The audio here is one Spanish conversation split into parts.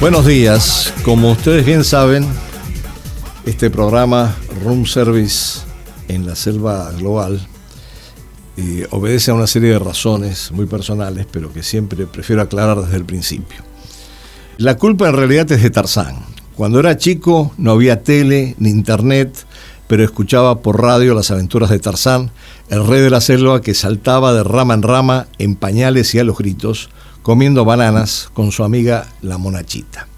Buenos días. Como ustedes bien saben, este programa Room Service en la Selva Global obedece a una serie de razones muy personales, pero que siempre prefiero aclarar desde el principio. La culpa en realidad es de Tarzán. Cuando era chico no había tele ni internet, pero escuchaba por radio las aventuras de Tarzán, el rey de la selva que saltaba de rama en rama en pañales y a los gritos, comiendo bananas con su amiga la monachita.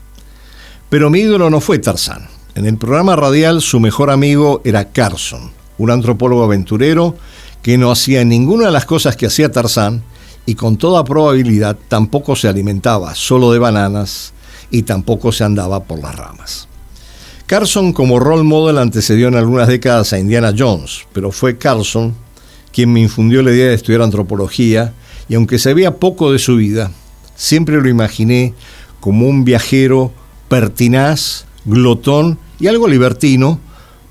Pero mi ídolo no fue Tarzán. En el programa radial su mejor amigo era Carson, un antropólogo aventurero que no hacía ninguna de las cosas que hacía Tarzán y con toda probabilidad tampoco se alimentaba solo de bananas y tampoco se andaba por las ramas. Carson como role model antecedió en algunas décadas a Indiana Jones, pero fue Carson quien me infundió la idea de estudiar antropología, y aunque sabía poco de su vida, siempre lo imaginé como un viajero pertinaz, glotón y algo libertino,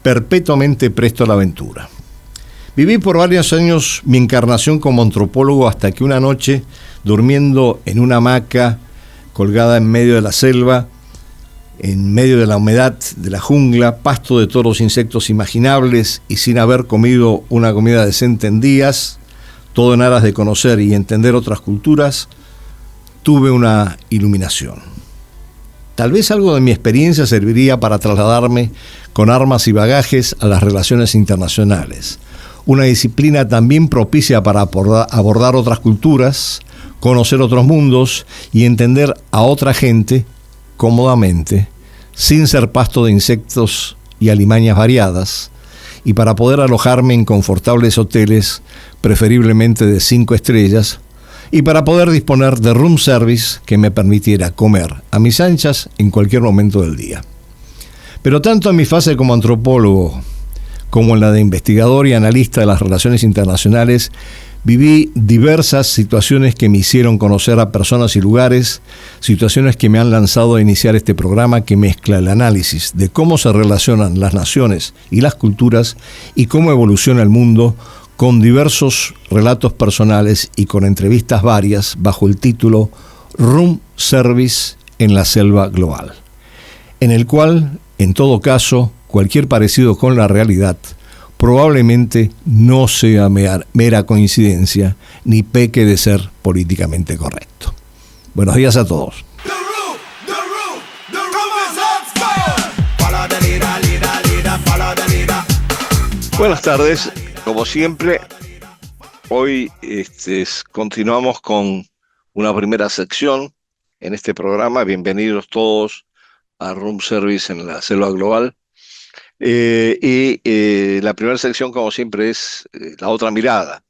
perpetuamente presto a la aventura. Viví por varios años mi encarnación como antropólogo hasta que una noche, durmiendo en una hamaca colgada en medio de la selva, en medio de la humedad de la jungla, pasto de todos los insectos imaginables y sin haber comido una comida decente en días, todo en aras de conocer y entender otras culturas, tuve una iluminación. Tal vez algo de mi experiencia serviría para trasladarme con armas y bagajes a las relaciones internacionales, una disciplina también propicia para abordar otras culturas, conocer otros mundos y entender a otra gente cómodamente, sin ser pasto de insectos y alimañas variadas, y para poder alojarme en confortables hoteles, preferiblemente de 5 estrellas, y para poder disponer de room service que me permitiera comer a mis anchas en cualquier momento del día. Pero tanto en mi fase como antropólogo, como en la de investigador y analista de las relaciones internacionales, viví diversas situaciones que me hicieron conocer a personas y lugares, situaciones que me han lanzado a iniciar este programa que mezcla el análisis de cómo se relacionan las naciones y las culturas y cómo evoluciona el mundo, con diversos relatos personales y con entrevistas varias bajo el título Room Service en la Selva Global, en el cual, en todo caso, cualquier parecido con la realidad probablemente no sea mera coincidencia ni peque de ser políticamente correcto. Buenos días a todos. Buenas tardes, como siempre, hoy continuamos con una primera sección en este programa. Bienvenidos todos a Room Service en la Selva Global. La primera sección, como siempre, es la otra mirada.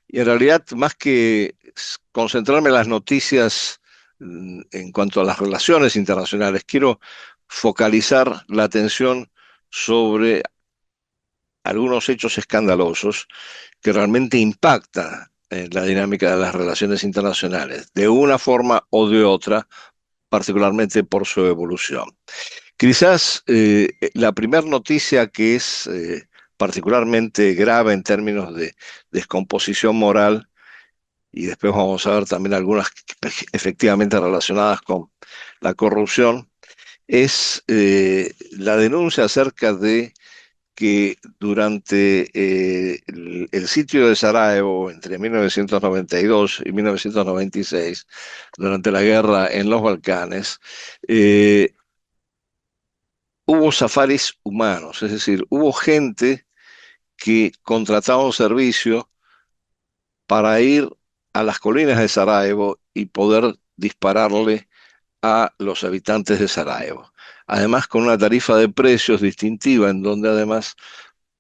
Y en realidad, más que concentrarme en las noticias en cuanto a las relaciones internacionales, quiero focalizar la atención sobre algunos hechos escandalosos que realmente impactan en la dinámica de las relaciones internacionales, de una forma o de otra, particularmente por su evolución. Quizás la primera noticia que es particularmente grave en términos de descomposición moral, y después vamos a ver también algunas efectivamente relacionadas con la corrupción, es la denuncia acerca de que durante el sitio de Sarajevo entre 1992 y 1996, durante la guerra en los Balcanes, hubo safaris humanos, es decir, hubo gente que contrataba un servicio para ir a las colinas de Sarajevo y poder dispararle a los habitantes de Sarajevo. Además, con una tarifa de precios distintiva, en donde además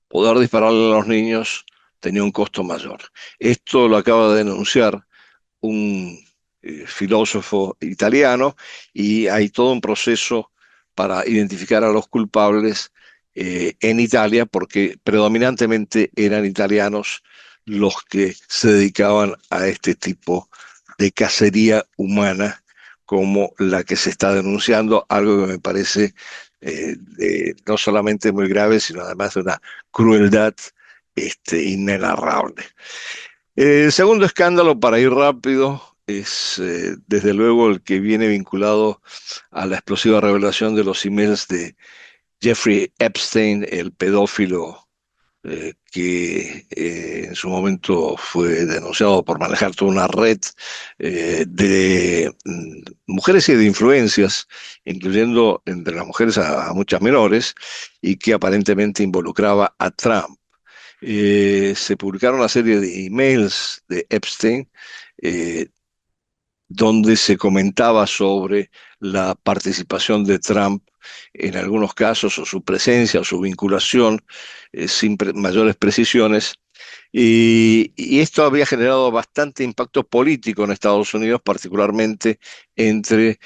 poder dispararle a los niños tenía un costo mayor. Esto lo acaba de denunciar un filósofo italiano, y hay todo un proceso para identificar a los culpables en Italia, porque predominantemente eran italianos los que se dedicaban a este tipo de cacería humana como la que se está denunciando, algo que me parece no solamente muy grave, sino además de una crueldad inenarrable. El segundo escándalo, para ir rápido, es desde luego el que viene vinculado a la explosiva revelación de los emails de Jeffrey Epstein, el pedófilo que en su momento fue denunciado por manejar toda una red de mujeres y de influencias, incluyendo entre las mujeres a muchas menores, y que aparentemente involucraba a Trump. Se publicaron una serie de emails de Epstein eh, donde se comentaba sobre la participación de Trump en algunos casos, o su presencia, o su vinculación, sin mayores precisiones. Y esto había generado bastante impacto político en Estados Unidos, particularmente entre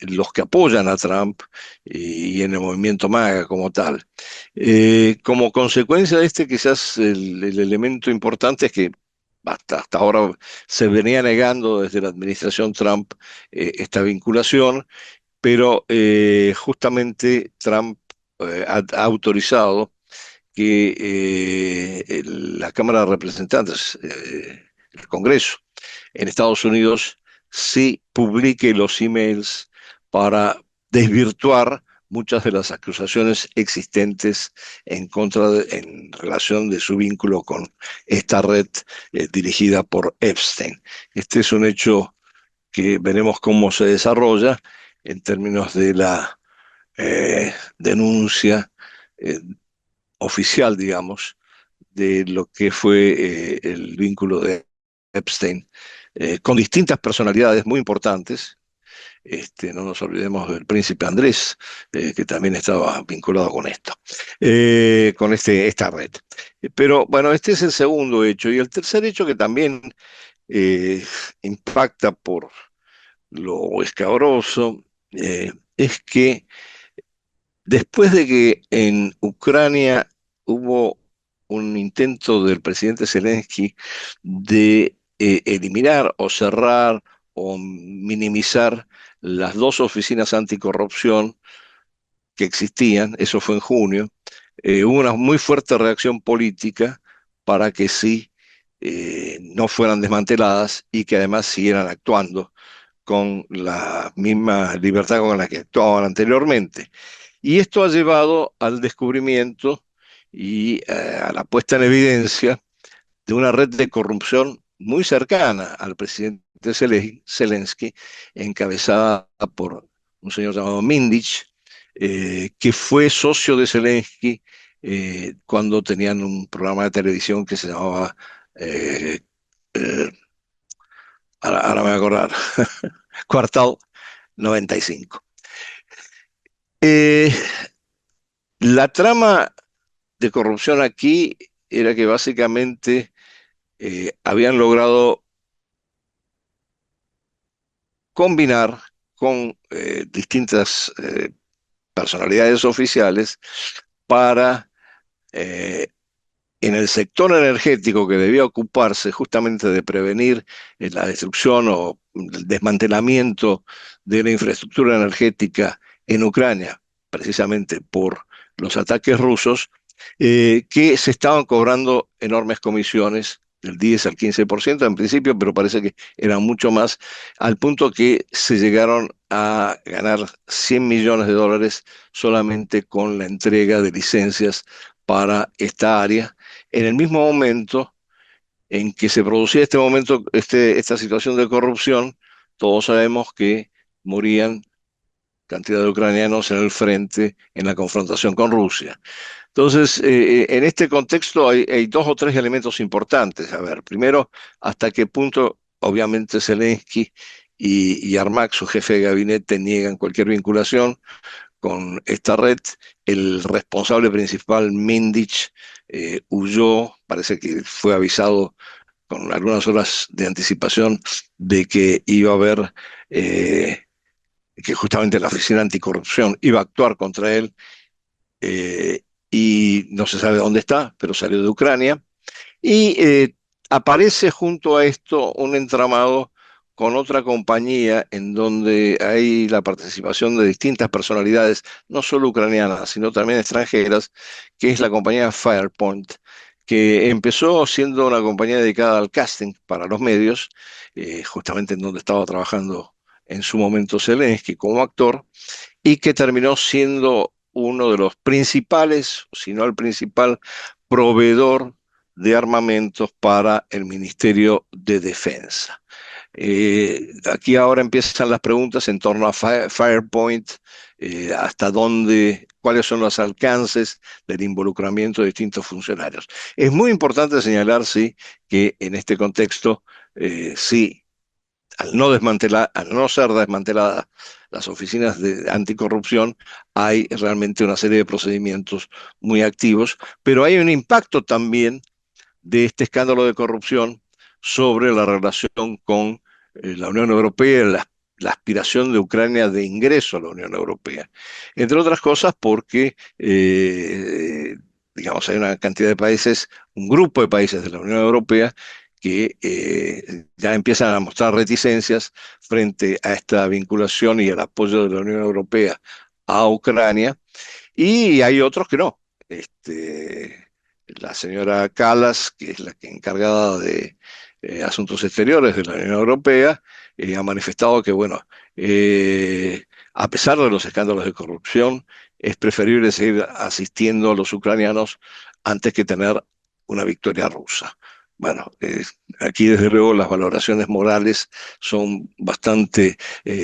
los que apoyan a Trump y en el movimiento MAGA como tal. Como consecuencia de quizás el elemento importante es que hasta ahora se venía negando desde la administración Trump esta vinculación, pero justamente Trump ha autorizado que la Cámara de Representantes, el Congreso en Estados Unidos, sí publique los emails para desvirtuar muchas de las acusaciones existentes en relación de su vínculo con esta red dirigida por Epstein. Este es un hecho que veremos cómo se desarrolla en términos de la denuncia eh, oficial, digamos, de lo que fue el vínculo de Epstein con distintas personalidades muy importantes. No nos olvidemos del príncipe Andrés, que también estaba vinculado con esto, con esta red. Pero bueno, este es el segundo hecho. Y el tercer hecho que también eh, impacta por lo escabroso es que después de que en Ucrania hubo un intento del presidente Zelensky de eliminar o cerrar o minimizar las dos oficinas anticorrupción que existían, eso fue en junio, hubo una muy fuerte reacción política para que sí no fueran desmanteladas y que además siguieran actuando con la misma libertad con la que actuaban anteriormente. Y esto ha llevado al descubrimiento y a la puesta en evidencia de una red de corrupción muy cercana al presidente Zelensky, encabezada por un señor llamado Mindich, que fue socio de Zelensky cuando tenían un programa de televisión que se llamaba, eh, eh, ahora me voy a acordar, Cuartal 95. Eh, la trama de corrupción aquí era que básicamente habían logrado combinar con distintas personalidades oficiales para, eh, en el sector energético que debía ocuparse justamente de prevenir la destrucción o el desmantelamiento de la infraestructura energética en Ucrania, precisamente por los ataques rusos, que se estaban cobrando enormes comisiones del 10 al 15% en principio, pero parece que eran mucho más, al punto que se llegaron a ganar 100 millones de dólares solamente con la entrega de licencias para esta área. En el mismo momento en que se producía esta situación de corrupción, todos sabemos que morían cantidad de ucranianos en el frente en la confrontación con Rusia. Entonces, en este contexto hay dos o tres elementos importantes. A ver, primero, hasta qué punto, obviamente, Zelensky y Yarmak, su jefe de gabinete, niegan cualquier vinculación con esta red. El responsable principal, Mindich, huyó, parece que fue avisado con algunas horas de anticipación de que iba a haber, que justamente la Oficina Anticorrupción iba a actuar contra él, eh, y no se sabe dónde está, pero salió de Ucrania. Y aparece junto a esto un entramado con otra compañía en donde hay la participación de distintas personalidades, no solo ucranianas, sino también extranjeras, que es la compañía Firepoint, que empezó siendo una compañía dedicada al casting para los medios, justamente en donde estaba trabajando en su momento Zelensky como actor, y que terminó siendo uno de los principales, si no el principal, proveedor de armamentos para el Ministerio de Defensa. Aquí ahora empiezan las preguntas en torno a Firepoint, hasta dónde, cuáles son los alcances del involucramiento de distintos funcionarios. Es muy importante señalar, sí, que en este contexto, sí, al no ser desmanteladas las oficinas de anticorrupción, hay realmente una serie de procedimientos muy activos, pero hay un impacto también de este escándalo de corrupción sobre la relación con la Unión Europea, la aspiración de Ucrania de ingreso a la Unión Europea. Entre otras cosas porque, digamos, hay una cantidad de países, un grupo de países de la Unión Europea que ya empiezan a mostrar reticencias frente a esta vinculación y el apoyo de la Unión Europea a Ucrania, y hay otros que no. La señora Kallas, que es la que encargada de Asuntos Exteriores de la Unión Europea, ha manifestado que, bueno, a pesar de los escándalos de corrupción, es preferible seguir asistiendo a los ucranianos antes que tener una victoria rusa. Bueno, aquí desde luego las valoraciones morales son bastante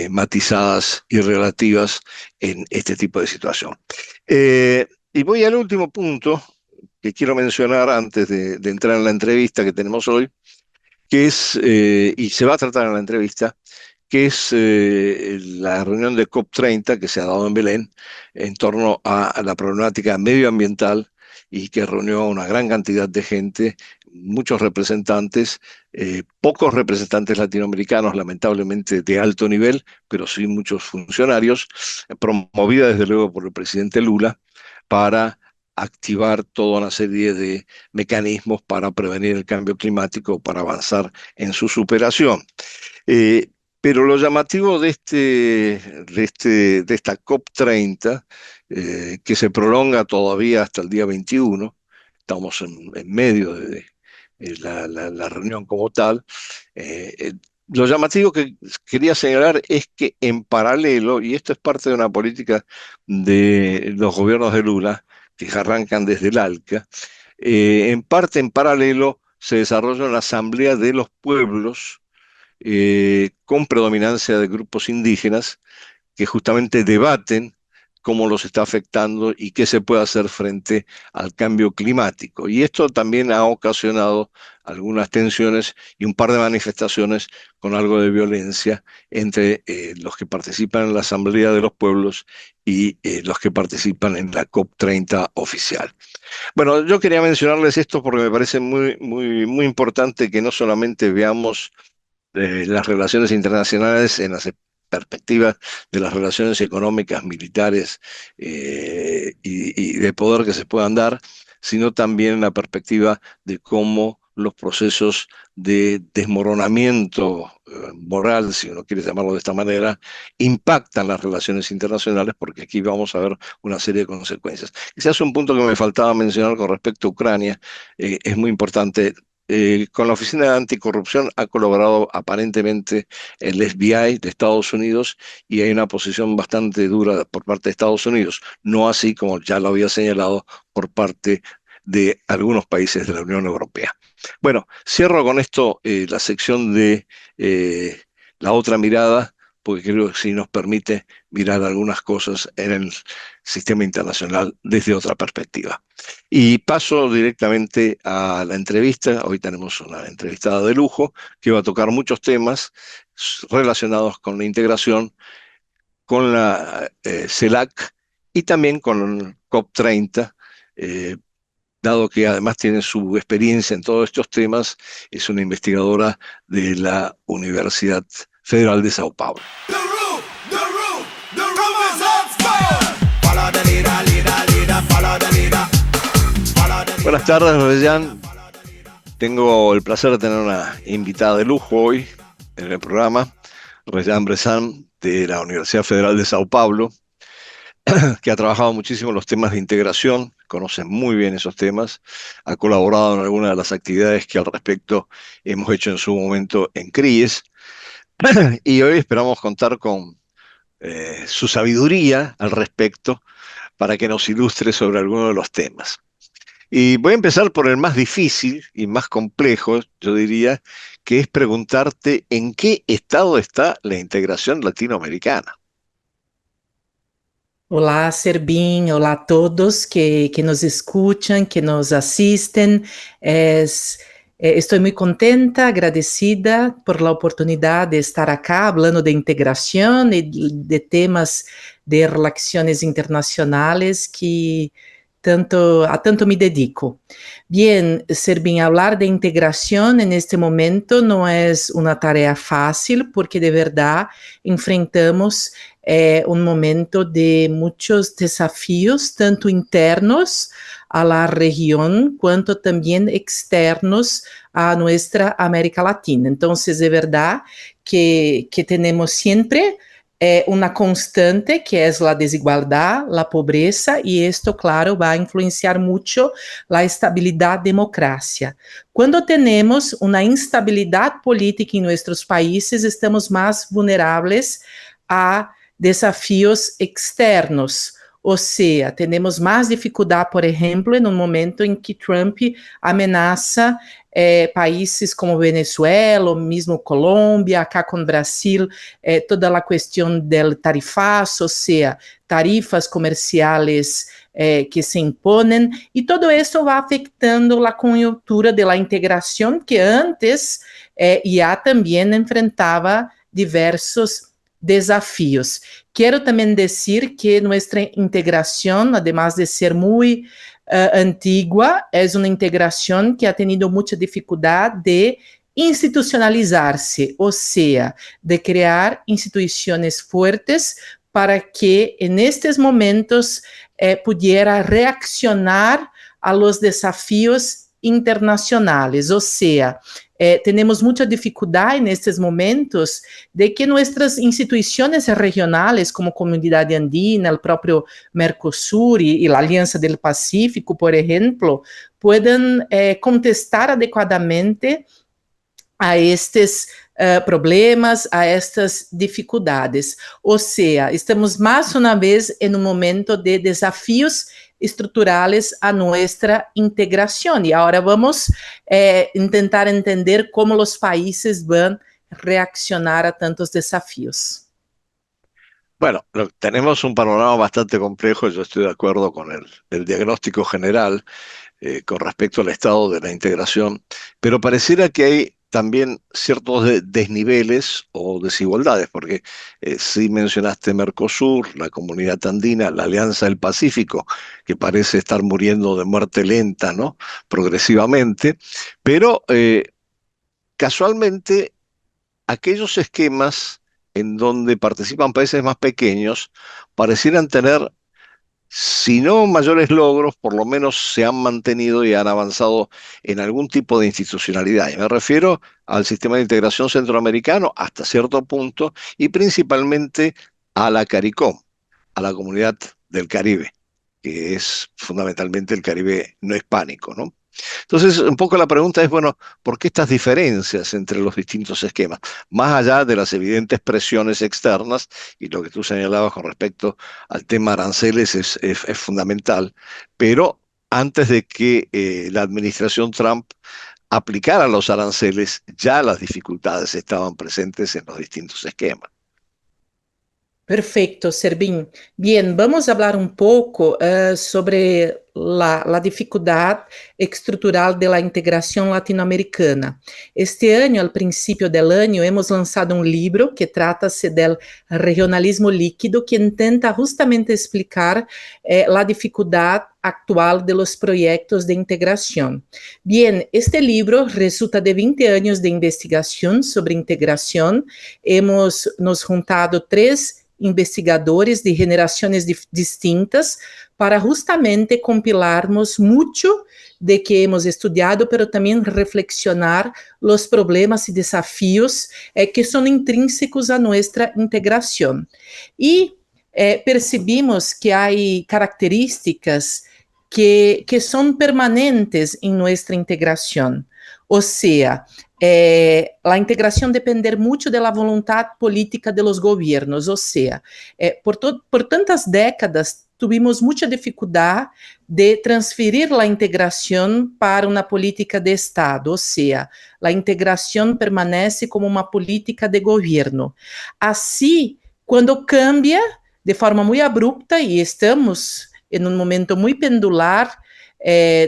matizadas y relativas en este tipo de situación. Y voy al último punto que quiero mencionar antes de entrar en la entrevista que tenemos hoy, que es, y se va a tratar en la entrevista, que es la reunión de COP30 que se ha dado en Belén en torno a la problemática medioambiental y que reunió a una gran cantidad de gente, muchos representantes, pocos representantes latinoamericanos, lamentablemente de alto nivel, pero sí muchos funcionarios, promovida desde luego por el presidente Lula, para activar toda una serie de mecanismos para prevenir el cambio climático, para avanzar en su superación. Eh, pero lo llamativo de esta COP30, que se prolonga todavía hasta el día 21, estamos en medio de la reunión como tal, lo llamativo que quería señalar es que en paralelo, y esto es parte de una política de los gobiernos de Lula, que arrancan desde el ALCA, en parte en paralelo se desarrolla una asamblea de los pueblos con predominancia de grupos indígenas que justamente debaten cómo los está afectando y qué se puede hacer frente al cambio climático. Y esto también ha ocasionado algunas tensiones y un par de manifestaciones con algo de violencia entre los que participan en la Asamblea de los Pueblos y los que participan en la COP30 oficial. Bueno, yo quería mencionarles esto porque me parece muy importante que no solamente veamos las relaciones internacionales en las perspectivas de las relaciones económicas, militares y de poder que se puedan dar, sino también en la perspectiva de cómo los procesos de desmoronamiento moral, si uno quiere llamarlo de esta manera, impactan las relaciones internacionales, porque aquí vamos a ver una serie de consecuencias. Ese es un punto que me faltaba mencionar con respecto a Ucrania. Es muy importante. Con la Oficina de Anticorrupción ha colaborado aparentemente el FBI de Estados Unidos, y hay una posición bastante dura por parte de Estados Unidos, no así como ya lo había señalado por parte de algunos países de la Unión Europea. Bueno, cierro con esto la sección de la otra mirada, porque creo que sí nos permite mirar algunas cosas en el sistema internacional desde otra perspectiva. Y paso directamente a la entrevista. Hoy tenemos una entrevistada de lujo que va a tocar muchos temas relacionados con la integración, con la CELAC y también con COP30, dado que además tiene su experiencia en todos estos temas. Es una investigadora de la Universidad Federal de Sao Paulo. Buenas tardes, Reyan. Tengo el placer de tener una invitada de lujo hoy en el programa, Reyan Bressan, de la Universidad Federal de Sao Paulo, que ha trabajado muchísimo en los temas de integración conoce muy bien esos temas, ha colaborado en algunas de las actividades que al respecto hemos hecho en su momento en CRIES, y hoy esperamos contar con su sabiduría al respecto para que nos ilustre sobre algunos de los temas. Y voy a empezar por el más difícil y más complejo, yo diría, que es preguntarte en qué estado está la integración latinoamericana. Olá, Serbin, olá a todos que nos escuchan, que nos asisten. Estou muito contenta, agradecida por la oportunidad de estar acá hablando de integración y de temas de relaciones internacionales que a tanto me dedico. Bien, Serbin, hablar de integración en este momento no es una tarea fácil porque de verdad enfrentamos un momento de muchos desafíos, tanto internos a la región, cuanto también externos a nuestra América Latina. Entonces, de verdad que tenemos siempre una constante que es la desigualdad, la pobreza, y esto, claro, va a influenciar mucho la estabilidad democracia. Cuando tenemos una instabilidad política en nuestros países, estamos más vulnerables a desafíos externos. Ou seja, temos mais dificuldade, por exemplo, em um momento em que Trump ameaça países como Venezuela, ou mesmo Colômbia, acá com o Brasil, toda a questão do tarifaço, ou seja, tarifas comerciais que se imponem, e todo isso vai afetando a conjuntura da integração que antes já também enfrentava diversos desafíos. Quiero también decir que nuestra integración, además de ser muy antigua, es una integración que ha tenido mucha dificultad de institucionalizarse, o sea, de crear instituciones fuertes para que en estos momentos pudiera reaccionar a los desafíos internacionales, o sea, temos muita dificuldade nestes momentos de que nossas instituições regionais, como a Comunidade Andina, o próprio Mercosul e a Aliança do Pacífico, por exemplo, puedan contestar adequadamente a estes problemas, a estas dificuldades. Ou seja, estamos mais uma vez em um momento de desafios estruturales a nuestra integración. Y ahora vamos a intentar entender cómo los países van a reaccionar a tantos desafíos. Bueno, tenemos un panorama bastante complejo, yo estoy de acuerdo con el diagnóstico general con respecto al estado de la integración, pero pareciera que hay también ciertos desniveles o desigualdades, porque sí mencionaste Mercosur, la Comunidad Andina, la Alianza del Pacífico, que parece estar muriendo de muerte lenta, ¿no? Progresivamente, pero casualmente aquellos esquemas en donde participan países más pequeños parecieran tener, si no mayores logros, por lo menos se han mantenido y han avanzado en algún tipo de institucionalidad. Y me refiero al sistema de integración centroamericano hasta cierto punto y principalmente a la CARICOM, a la Comunidad del Caribe, que es fundamentalmente el Caribe no hispánico, ¿no? Entonces, un poco la pregunta es, bueno, ¿por qué estas diferencias entre los distintos esquemas? Más allá de las evidentes presiones externas, y lo que tú señalabas con respecto al tema aranceles es fundamental, pero antes de que la administración Trump aplicara los aranceles, ya las dificultades estaban presentes en los distintos esquemas. Perfeito, Serbin. Bien, vamos a hablar un poco sobre la dificuldade estrutural de la integración latinoamericana. Este año, al principio del año, hemos lanzado un libro que trata-se del regionalismo líquido, que intenta justamente explicar la dificuldade actual de los proyectos de integración. Bien, este libro resulta de 20 años de investigación sobre integración. Hemos nos juntado 3 investigadores de gerações distintas para justamente compilarmos muito de que hemos estudado, pero também reflexionar os problemas e desafios que são intrínsecos a nossa integração. E percebimos que há características que son permanentes en nuestra integración. O sea, la integración depender mucho de la voluntad política de los gobiernos. O sea, por tantas décadas tuvimos mucha dificuldad de transferir la integración para una política de Estado, o sea, la integración permanece como una política de gobierno. Así, cuando cambia de forma muy abrupta, y estamos en un momento muy pendular,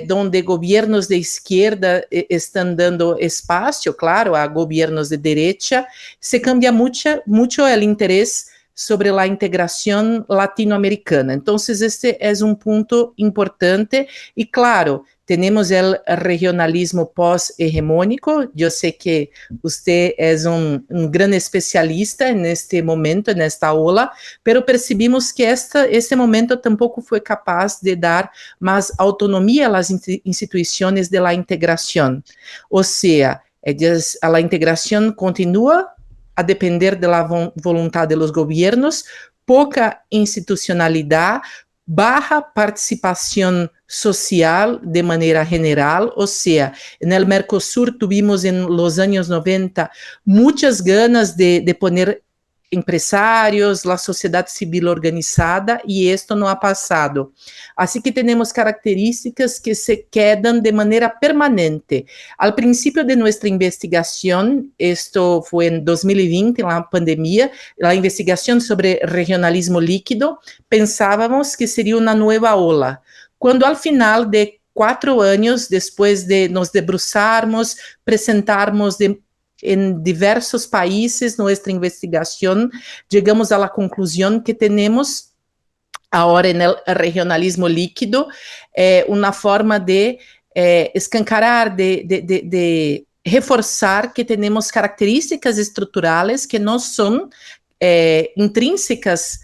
donde gobiernos de izquierda están dando espacio, claro, a gobiernos de derecha, se cambia mucho el interés sobre la integración latinoamericana. Entonces, este es un punto importante y claro, tenemos el regionalismo pós-hegemónico. Yo sé que usted es un gran especialista en este momento, en esta ola, pero percibimos que este momento tampoco fue capaz de dar más autonomía a las instituciones de la integración. O sea, la integración continúa a depender de la voluntad de los gobiernos, poca institucionalidad, baja participación social de manera general, o sea, en el Mercosur tuvimos en los años 90 muchas ganas de poner empresarios, la sociedad civil organizada, y esto no ha pasado. Así que tenemos características que se quedan de manera permanente. Al principio de nuestra investigación, esto fue en 2020, en la pandemia, la investigación sobre regionalismo líquido, pensábamos que sería una nueva ola. Cuando al final de 4 años, después de nos debruçarmos, presentarmos en diversos países nuestra investigación, llegamos a la conclusión que tenemos ahora en el regionalismo líquido una forma de escancarar, de reforzar que tenemos características estruturales que no son intrínsecas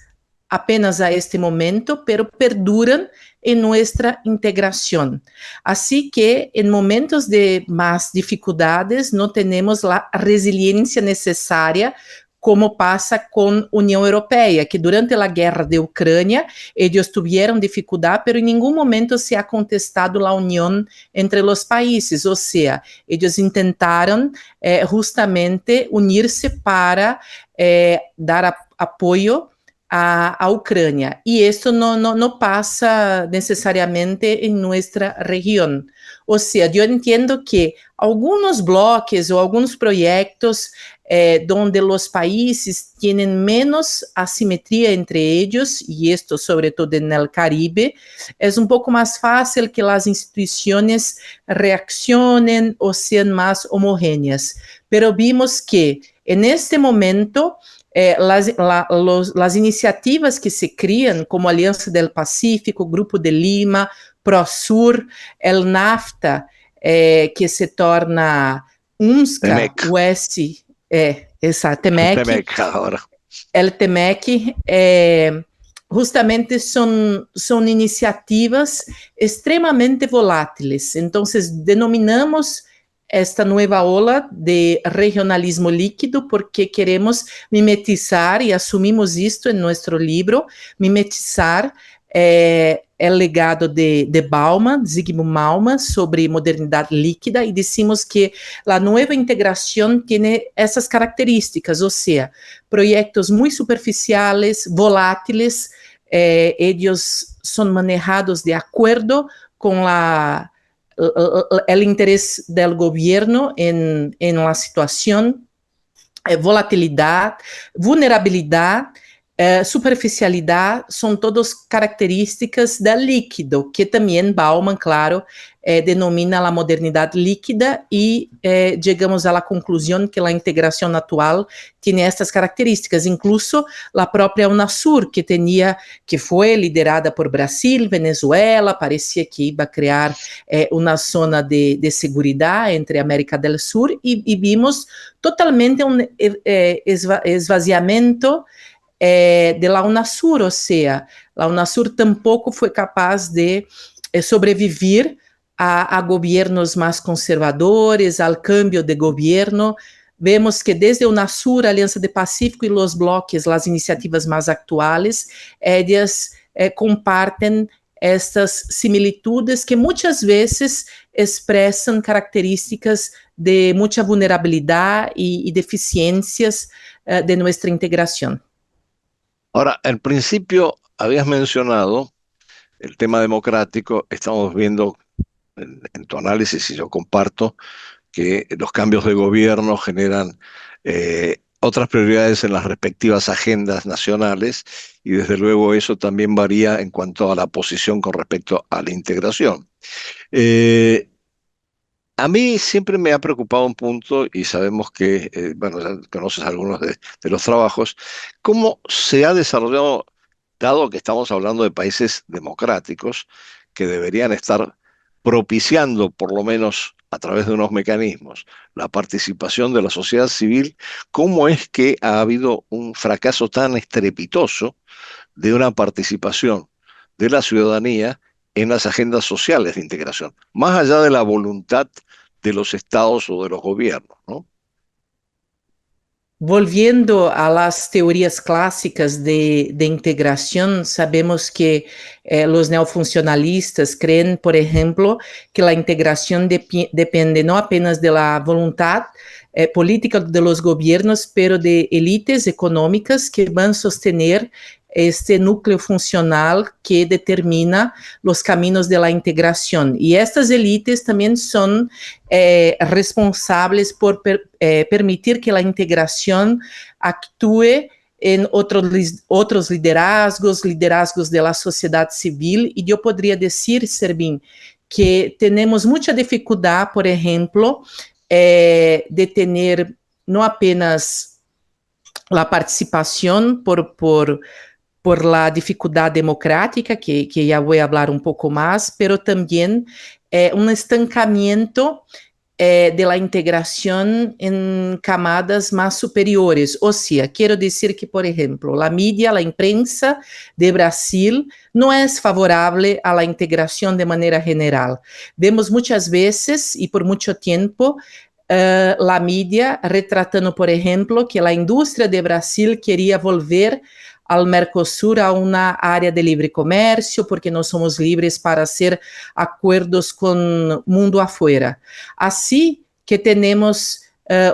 apenas a este momento, pero perduran en nuestra integración. Así que en momentos de más dificultades no tenemos la resiliencia necesaria, como pasa con União Europeia, que durante a guerra de Ucrânia, eles tiveram dificuldade, pero em nenhum momento se ha contestado a união entre os países, ou seja, eles tentaram justamente unir-se para dar apoio a Ucrânia, e isso não passa necessariamente em nossa região. Ou seja, eu entendo que alguns bloques ou alguns projetos donde os países têm menos assimetria entre eles, e isto sobretudo no Caribe, é pouco mais fácil que as instituições reaccionem ou sejam mais homogêneas. Pero vimos que, neste momento, las iniciativas que se criam, como Aliança del Pacífico, Grupo de Lima, ProSur, el NAFTA, que se torna UNSCA, TEMEC ahora. El TEMEC, justamente son iniciativas extremamente volátiles. Entonces, denominamos esta nueva ola de regionalismo líquido porque queremos mimetizar, y asumimos esto en nuestro libro, mimetizar el legado de Bauman, Zygmunt Bauman, sobre modernidad líquida, y decimos que la nueva integración tiene esas características, o sea, proyectos muy superficiales, volátiles, ellos son manejados de acuerdo con el interés del gobierno en la situación, volatilidad, vulnerabilidad, superficialidade, são todas características da líquido, que também Bauman, claro, denomina a modernidade líquida, e chegamos à conclusão que a integração atual tem estas características, incluso a própria Unasur, que foi liderada por Brasil, Venezuela, parecia que ia criar uma zona de segurança entre a América do Sul, e vimos totalmente esvaziamento de la Unasur, ou seja, a Unasur tampouco foi capaz de sobreviver a governos mais conservadores, ao câmbio de governo. Vemos que desde a Unasur, a Aliança do Pacífico e os bloques, as iniciativas mais atuais, elas compartem estas similitudes que muchas veces expresan características de mucha vulnerabilidad y deficiencias de nuestra integración. Ahora, al principio habías mencionado el tema democrático. Estamos viendo en tu análisis, y yo comparto, que los cambios de gobierno generan otras prioridades en las respectivas agendas nacionales, y desde luego eso también varía en cuanto a la posición con respecto a la integración. Eh, a mí siempre me ha preocupado un punto, y sabemos que, bueno, ya conoces algunos de los trabajos, cómo se ha desarrollado, dado que estamos hablando de países democráticos que deberían estar propiciando, por lo menos a través de unos mecanismos, la participación de la sociedad civil. ¿Cómo es que ha habido un fracaso tan estrepitoso de una participación de la ciudadanía en las agendas sociales de integración, más allá de la voluntad de los estados o de los gobiernos, ¿no? Volviendo a las teorías clásicas de integración, sabemos que los neofuncionalistas creen, por ejemplo, que la integración depende no apenas de la voluntad política de los gobiernos, pero de élites económicas que van a sostener este núcleo funcional que determina los caminos de la integración. Y estas élites también son responsables por permitir que la integración actúe en otros liderazgos de la sociedad civil. Y yo podría decir, Servín, que tenemos mucha dificultad, por ejemplo, de tener no apenas la participación por la dificultad democrática, que ya voy a hablar un poco más, pero también un estancamiento de la integración en camadas más superiores. O sea, quiero decir que, por ejemplo, la media, la imprensa de Brasil no es favorable a la integración de manera general. Vemos muchas veces y por mucho tiempo la media retratando, por ejemplo, que la industria de Brasil quería volver al Mercosur a una área de libre comercio, porque no somos libres para hacer acuerdos con mundo afuera. Así que tenemos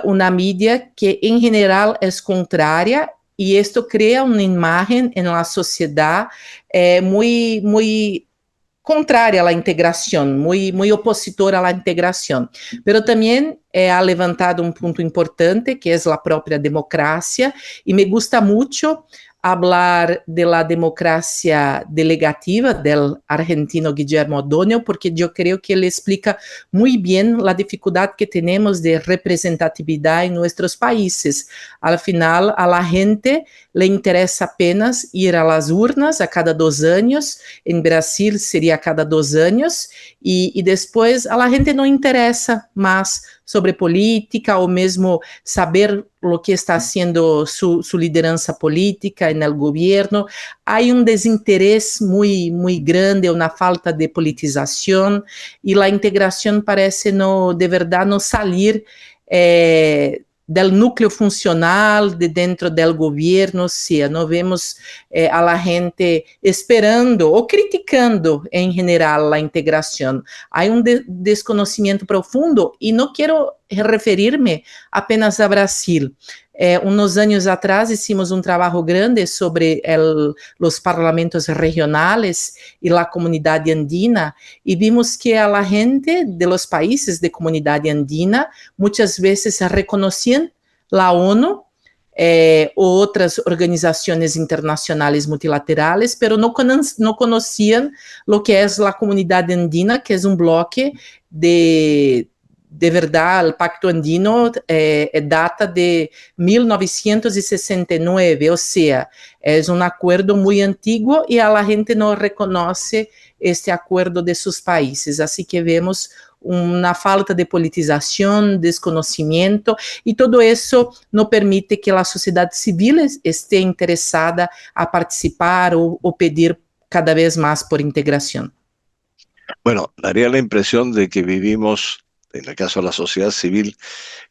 una media que en general es contraria, y esto crea una imagen en la sociedad muy contraria a la integración, muy opositora a la integración. Pero también ha levantado un punto importante, que es la propia democracia, y me gusta mucho hablar de la democracia delegativa del argentino Guillermo O'Donnell, porque yo creo que él explica muy bien la dificultad que tenemos de representatividad en nuestros países. Al final, a la gente le interesa apenas ir a las urnas a cada 2 años, en Brasil sería a cada 2 años, y después a la gente no interesa más sobre política o mesmo saber lo que está haciendo su lideranza política en el gobierno. Hay un desinterés muy grande, una falta de politización, y la integración parece no, de verdad no salir del núcleo funcional de dentro del gobierno. O sea, no vemos a la gente esperando o criticando en general la integración. Hay un desconocimiento profundo, y no quiero referirme apenas a Brasil. Unos años atrás hicimos un trabajo grande sobre los parlamentos regionales y la comunidad andina, y vimos que a la gente de los países de comunidad andina muchas veces reconocían la ONU o otras organizaciones internacionales multilaterales, pero no conocían lo que es la comunidad andina, que es un bloque de verdad. El Pacto Andino data de 1969, o sea, es un acuerdo muy antiguo, y a la gente no reconoce este acuerdo de sus países. Así que vemos una falta de politización, desconocimiento, y todo eso no permite que la sociedad civil esté interesada a participar o pedir cada vez más por integración. Bueno, daría la impresión de que vivimos, en el caso de la sociedad civil,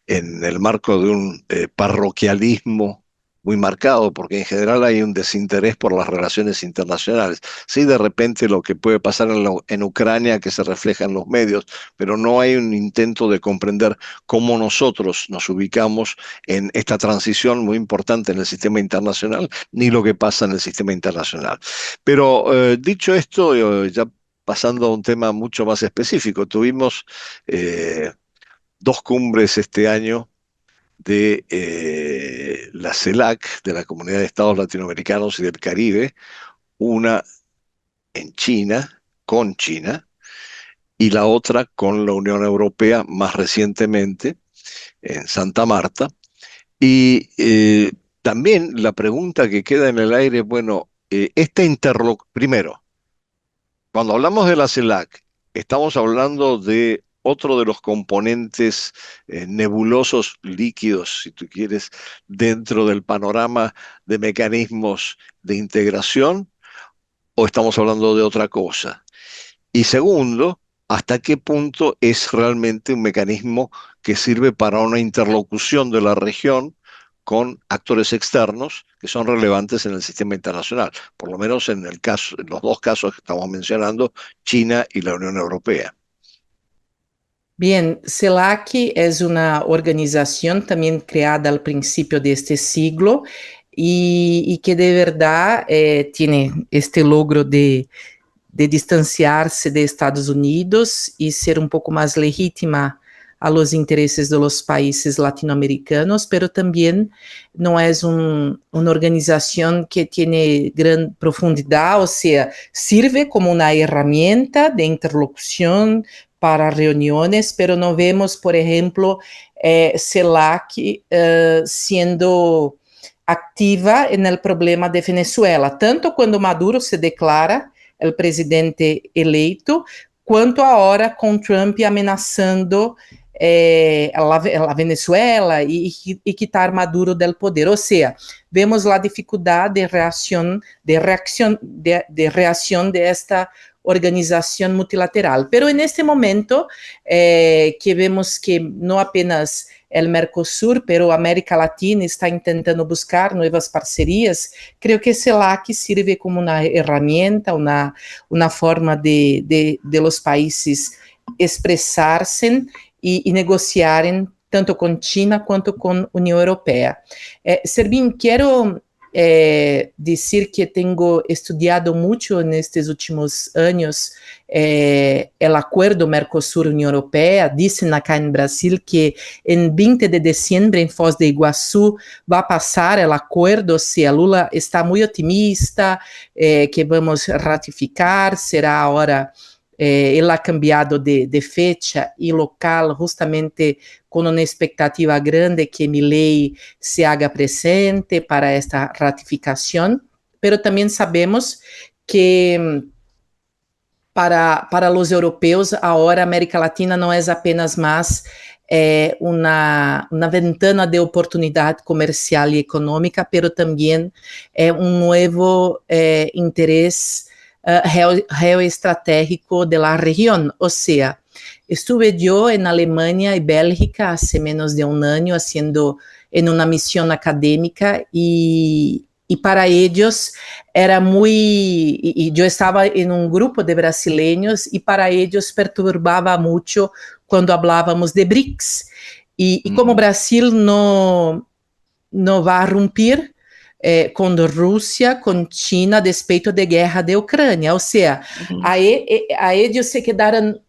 en el marco de un parroquialismo muy marcado, porque en general hay un desinterés por las relaciones internacionales. Sí, de repente lo que puede pasar en Ucrania, que se refleja en los medios, pero no hay un intento de comprender cómo nosotros nos ubicamos en esta transición muy importante en el sistema internacional, ni lo que pasa en el sistema internacional. Pero dicho esto, ya pasando a un tema mucho más específico, tuvimos dos cumbres este año de la CELAC, de la Comunidad de Estados Latinoamericanos y del Caribe, una en China, con China, y la otra con la Unión Europea más recientemente, en Santa Marta. Y también la pregunta que queda en el aire, bueno, primero, cuando hablamos de la CELAC, estamos hablando de otro de los componentes nebulosos líquidos, si tú quieres, dentro del panorama de mecanismos de integración, o estamos hablando de otra cosa. Y segundo, ¿hasta qué punto es realmente un mecanismo que sirve para una interlocución de la región con actores externos que son relevantes en el sistema internacional? Por lo menos en en los dos casos que estamos mencionando, China y la Unión Europea. Bien, CELAC es una organización también creada al principio de este siglo y que de verdad tiene este logro de distanciarse de Estados Unidos y ser un poco más legítima a los intereses de los países latinoamericanos, pero también no es una organización que tiene gran profundidad, o sea, sirve como una herramienta de interlocución para reuniones, pero no vemos, por ejemplo, CELAC siendo activa en el problema de Venezuela, tanto cuando Maduro se declara el presidente eleito, quanto agora com Trump ameaçando a Venezuela e quitar Maduro del poder. Ou seja, vemos a dificuldade de reação de esta organização multilateral. Pero en este momento que vemos que não apenas el Mercosur, pero América Latina está intentando buscar nuevas parcerias, creo que CELAC sirve como una herramienta, una forma de los países expresarse y negociar tanto con China quanto con Unión Europea. Servín, quiero decir que tengo estudiado mucho en estos últimos años el acuerdo Mercosur-Unión Europea. Dicen acá en Brasil que en 20 de diciembre en Foz de Iguazú va a pasar el acuerdo. Si Lula está muy optimista que vamos a ratificar, será ahora ele ha cambiado de fecha e local justamente com uma expectativa grande que Milei se haga presente para esta ratificação, pero também sabemos que para os europeus agora a América Latina não é apenas mais uma ventana de oportunidade comercial e econômica, pero também novo interesse geoestratégico de la región. O sea, estuve yo en Alemania y Bélgica hace menos de un año haciendo en una misión académica y para ellos era muy, y yo estaba en un grupo de brasileños y para ellos perturbaba mucho cuando hablábamos de BRICS. Y como Brasil no va a romper com Rússia, com China, a despeito de guerra de Ucrânia. Ou seja, eles se quedaram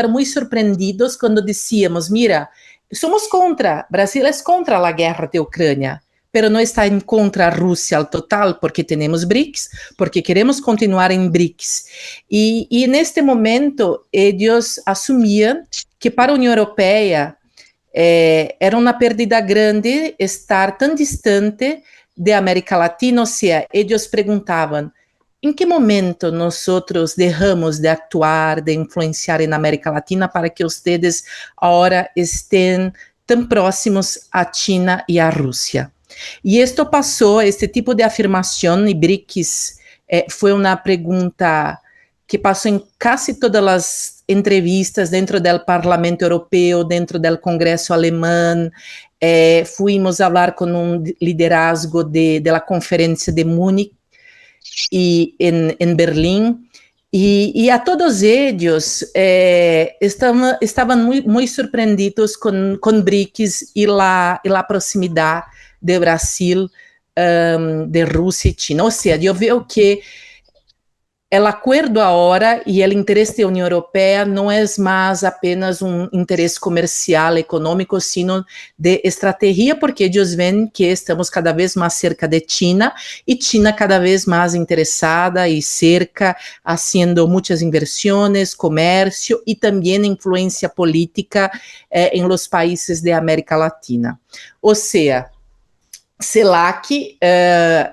muito surpreendidos quando dizíamos, mira, somos contra, Brasil é contra a guerra de Ucrânia, pero não está em contra a Rússia ao total, porque temos BRICS, porque queremos continuar em BRICS. E neste momento, eles assumiam que para a União Europeia era uma perda grande estar tão distante de América Latina, ou seja, eles perguntavam, em que momento nós deixamos de atuar, de influenciar na América Latina para que vocês agora estejam tão próximos à China e à Rússia? E isto passou, este tipo de afirmação, e BRICS foi uma pergunta que passou em quase todas as entrevistas dentro do Parlamento Europeu, dentro do Congresso Alemão. Fuimos falar com um liderazgo da Conferência de Múnich e em Berlim. E a todos eles estavam muito surpreendidos com BRICS e a proximidade do Brasil, de Rússia e China. Ou seja, eu vejo que o acordo agora e o interesse da União Europeia não é mais apenas um interesse comercial, econômico, sino de estratégia, porque eles veem que estamos cada vez mais cerca de China e China cada vez mais interessada e cerca, fazendo muitas inversões, comércio e também influência política em los países de América Latina. Ou seja, CELAC é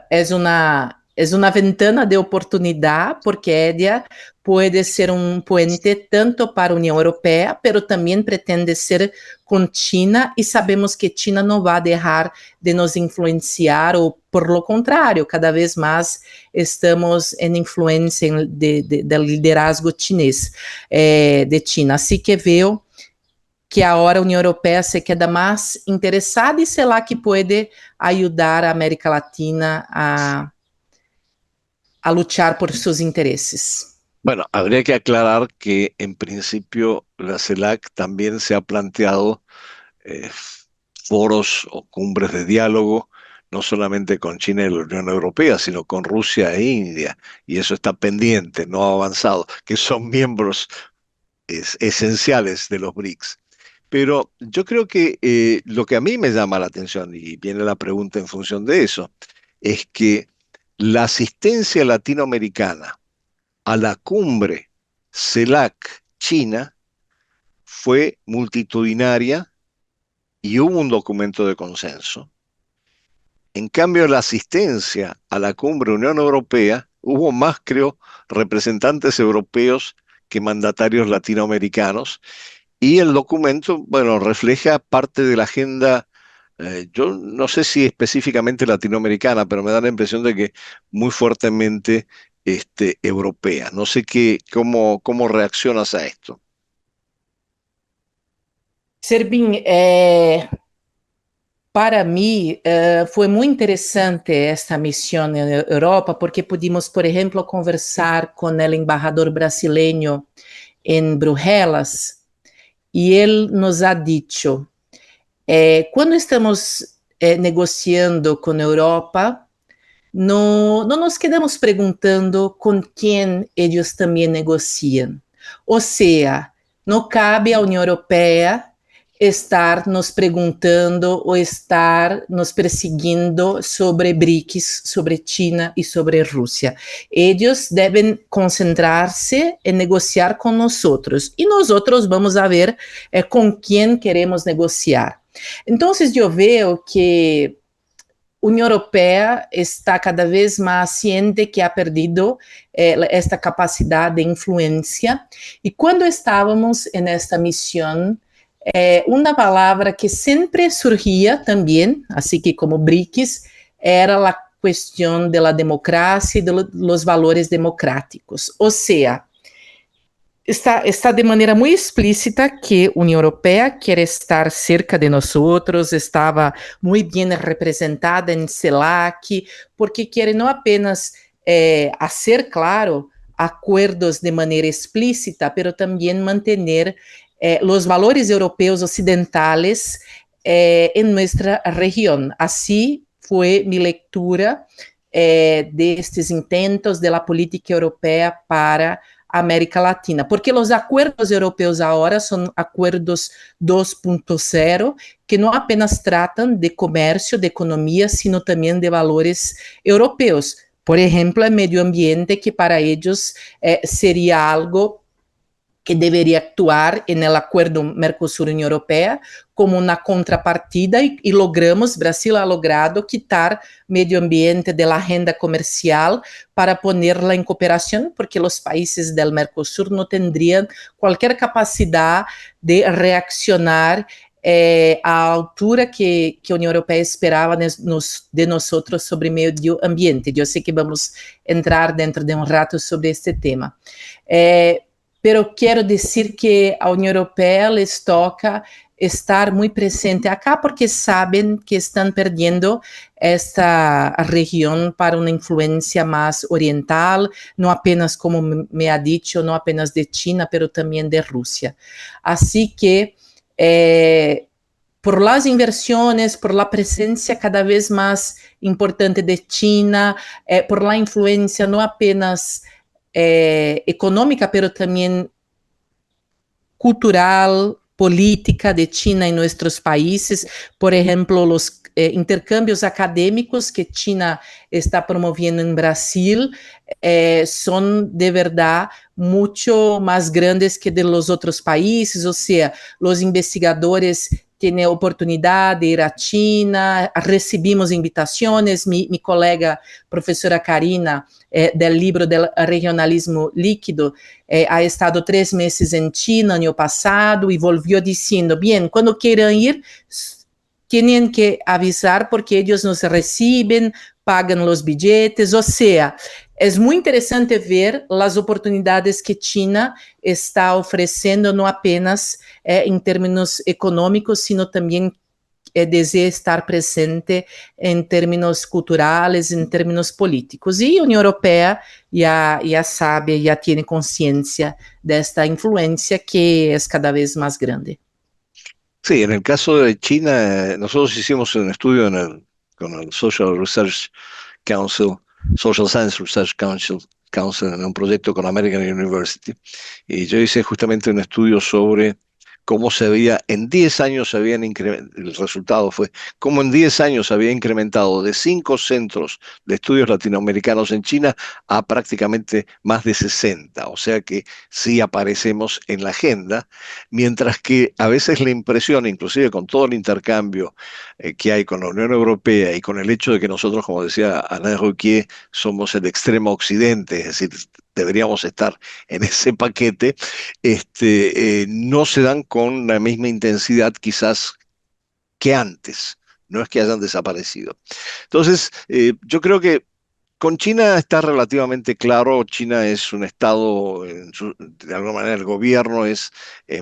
uma ventana de oportunidade, porque ela pode ser um puente tanto para a União Europeia, mas também pretende ser com China, e sabemos que China não vai deixar de nos influenciar, ou por lo contrário, cada vez mais estamos em influência do liderazgo chinês, de China. Assim que vejo que agora a União Europeia se queda mais interessada e sei lá que pode ajudar a América Latina a luchar por sus intereses. Bueno, habría que aclarar que en principio la CELAC también se ha planteado eh, foros o cumbres de diálogo, no solamente con China y la Unión Europea, sino con Rusia e India, y eso está pendiente, no ha avanzado, que son miembros esenciales de los BRICS. Pero yo creo que lo que a mí me llama la atención, y viene la pregunta en función de eso, es que la asistencia latinoamericana a la cumbre CELAC-China fue multitudinaria y hubo un documento de consenso. En cambio, la asistencia a la cumbre Unión Europea, hubo más, creo, representantes europeos que mandatarios latinoamericanos, y el documento, bueno, refleja parte de la agenda. Yo no sé si específicamente latinoamericana, pero me da la impresión de que muy fuertemente europea. No sé cómo reaccionas a esto. Serbin, para mim, foi muito interessante esta missão na Europa, porque pudimos, por exemplo, conversar com o embaixador brasileiro em Bruxelas, e ele nos ha dicho, quando estamos negociando com a Europa, não nos quedamos perguntando com quem eles também negociam. Ou seja, não cabe à União Europeia estar nos perguntando ou estar nos perseguindo sobre BRICS, sobre China e sobre Rússia. Eles devem concentrar-se em negociar com nós outros, e nós outros vamos a ver com quem queremos negociar. Então, eu vejo que a União Europeia está cada vez mais ciente que ha perdido esta capacidade de influência, e quando estávamos nesta missão, uma palavra que sempre surgia também, assim que como BRICS, era a questão da democracia e dos valores democráticos. Ou seja, está de maneira muito explícita que a União Europeia quer estar cerca de nós outros, estava muito bem representada em CELAC, porque quer não apenas fazer, claro, acordos de maneira explícita, mas também manter os valores europeus ocidentais em nossa região. Assim foi minha leitura destes intentos da política europeia para a América Latina, porque os acordos europeus agora são acordos 2.0, que não apenas tratam de comércio, de economia, sino também de valores europeus. Por exemplo, o meio ambiente, que para eles seria algo que deveria actuar no acordo Mercosul-União Europeia como uma contrapartida, e logramos, Brasil ha logrado quitar meio ambiente da agenda comercial para ponerla em cooperação, porque os países do Mercosul não teriam qualquer capacidade de reaccionar a altura que a União Europeia esperava de nós sobre meio ambiente. Eu sei que vamos entrar dentro de rato sobre este tema. Pero quero dizer que a União Europeia les toca estar muito presente acá porque sabem que estão perdendo esta região para uma influência mais oriental, não apenas, como me ha dicho, não apenas de China, pero também de Rússia. Assim que, por las inversiones, por la presencia cada vez más importante de China, por la influencia no apenas económica, pero también cultural, política de China en nuestros países, por ejemplo, los intercambios académicos que China está promoviendo en Brasil son de verdad mucho más grandes que de los otros países, o sea, los investigadores tienen oportunidad de ir a China, recibimos invitaciones, mi colega profesora Karina, del libro del regionalismo líquido, ha estado 3 meses en China año pasado y volvió diciendo, bien, cuando quieran ir, tienen que avisar porque ellos nos reciben, pagan los billetes, o sea, es muy interesante ver las oportunidades que China está ofreciendo, no apenas en términos económicos, sino también desea estar presente en términos culturales, en términos políticos. Y Unión Europea ya sabe, ya tiene conciencia de esta influencia que es cada vez más grande. Sí, en el caso de China, nosotros hicimos un estudio con el Social Research Council, Social Science Research Council, en un proyecto con American University, y yo hice justamente un estudio sobre cómo se había, en 10 años se habían incrementado, el resultado fue cómo en 10 años se había incrementado de 5 centros de estudios latinoamericanos en China a prácticamente más de 60, o sea que sí aparecemos en la agenda, mientras que a veces la impresión, inclusive con todo el intercambio que hay con la Unión Europea y con el hecho de que nosotros, como decía Alain Ruquier, somos el extremo occidente, es decir, deberíamos estar en ese paquete, no se dan con la misma intensidad quizás que antes. No es que hayan desaparecido. Entonces, yo creo que con China está relativamente claro. China es un estado, de alguna manera el gobierno es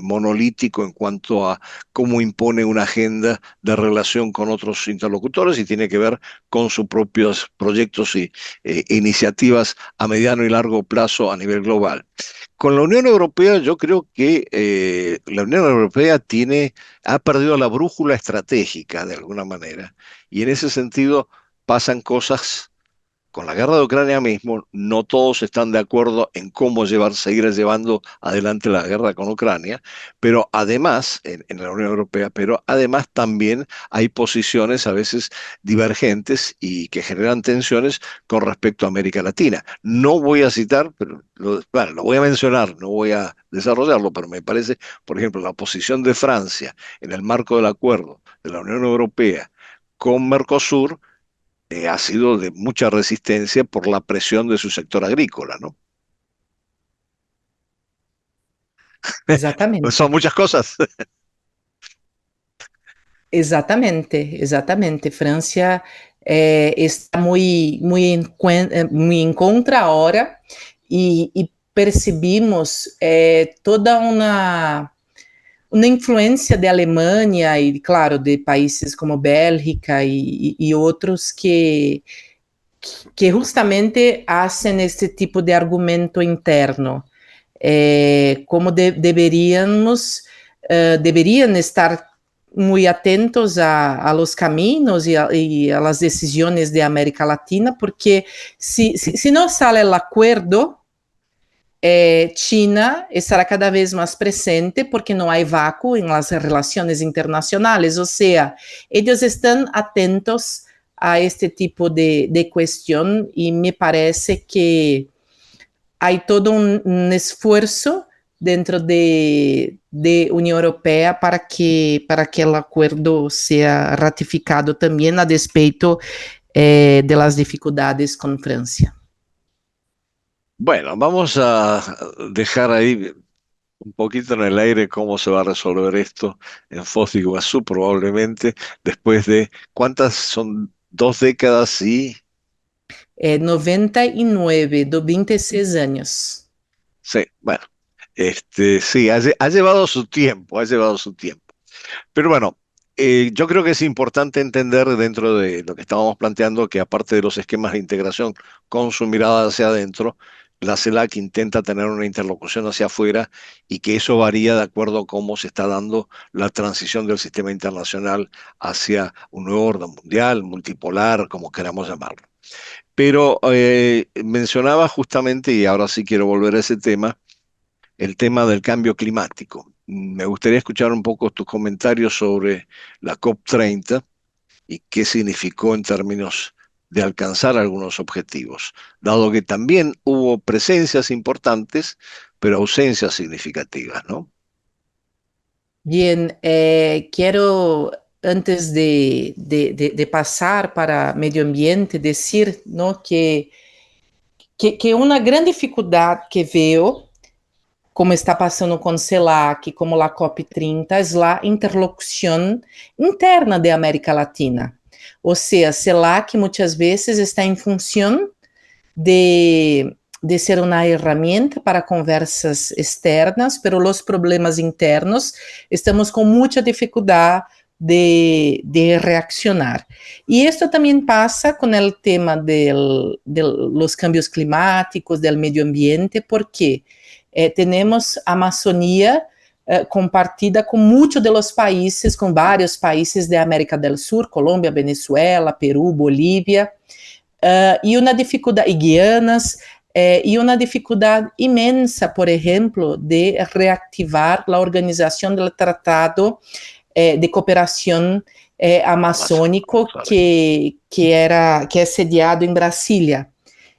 monolítico en cuanto a cómo impone una agenda de relación con otros interlocutores y tiene que ver con sus propios proyectos y iniciativas a mediano y largo plazo a nivel global. Con la Unión Europea, yo creo que la Unión Europea ha perdido la brújula estratégica de alguna manera y en ese sentido pasan cosas. Con la guerra de Ucrania mismo, no todos están de acuerdo en cómo seguir llevando adelante la guerra con Ucrania, pero además, en la Unión Europea, pero además también hay posiciones a veces divergentes y que generan tensiones con respecto a América Latina. No voy a citar, pero bueno, lo voy a mencionar, no voy a desarrollarlo, pero me parece, por ejemplo, la posición de Francia en el marco del acuerdo de la Unión Europea con Mercosur, ha sido de mucha resistencia por la presión de su sector agrícola, ¿no? Exatamente. Son muchas cosas. Exatamente. Francia está muy en contra ahora y percibimos toda uma influência de Alemanha e, claro, de países como Bélgica e outros que justamente fazem este tipo de argumento interno, como deveriam estar muito atentos a los caminos e a las decisiones de América Latina, porque se não sale el acuerdo, China estará cada vez mais presente porque não há vácuo em las relações internacionais, ou seja, eles estão atentos a este tipo de questão e me parece que há todo um esforço dentro de União Europeia para que o acordo seja ratificado também a despeito de las dificuldades com França. Bueno, vamos a dejar ahí un poquito en el aire cómo se va a resolver esto en Foz do Iguazú, probablemente después de, ¿cuántas son? 2 décadas y... 99, do 26 años. Sí, bueno, sí, ha llevado su tiempo, ha llevado su tiempo. Pero bueno, yo creo que es importante entender dentro de lo que estábamos planteando que aparte de los esquemas de integración con su mirada hacia adentro, la CELAC intenta tener una interlocución hacia afuera y que eso varía de acuerdo a cómo se está dando la transición del sistema internacional hacia un nuevo orden mundial, multipolar, como queramos llamarlo. Pero mencionaba justamente, y ahora sí quiero volver a ese tema, el tema del cambio climático. Me gustaría escuchar un poco tus comentarios sobre la COP30 y qué significó en términos de alcanzar algunos objetivos, dado que también hubo presencias importantes, pero ausencias significativas, ¿no? Bien, quiero antes de pasar para medio ambiente decir, ¿no? Que uma grande dificuldade que veio, como está passando com o CELAC, como a COP30, é a interlocução interna da América Latina. Ou seja, CELAC muitas vezes está em função de ser uma ferramenta para conversas externas, pero os problemas internos estamos com muita dificuldade de reaccionar. E isso também passa com o tema de los cambios climáticos, del medio ambiente, porque temos a Amazônia compartida com muitos dos países, com vários países da América do Sul, Colômbia, Venezuela, Peru, Bolívia, e uma dificuldade, e Guianas, e uma dificuldade imensa, por exemplo, de reactivar a organização do Tratado de Cooperação Amazônico, que é sediado em Brasília.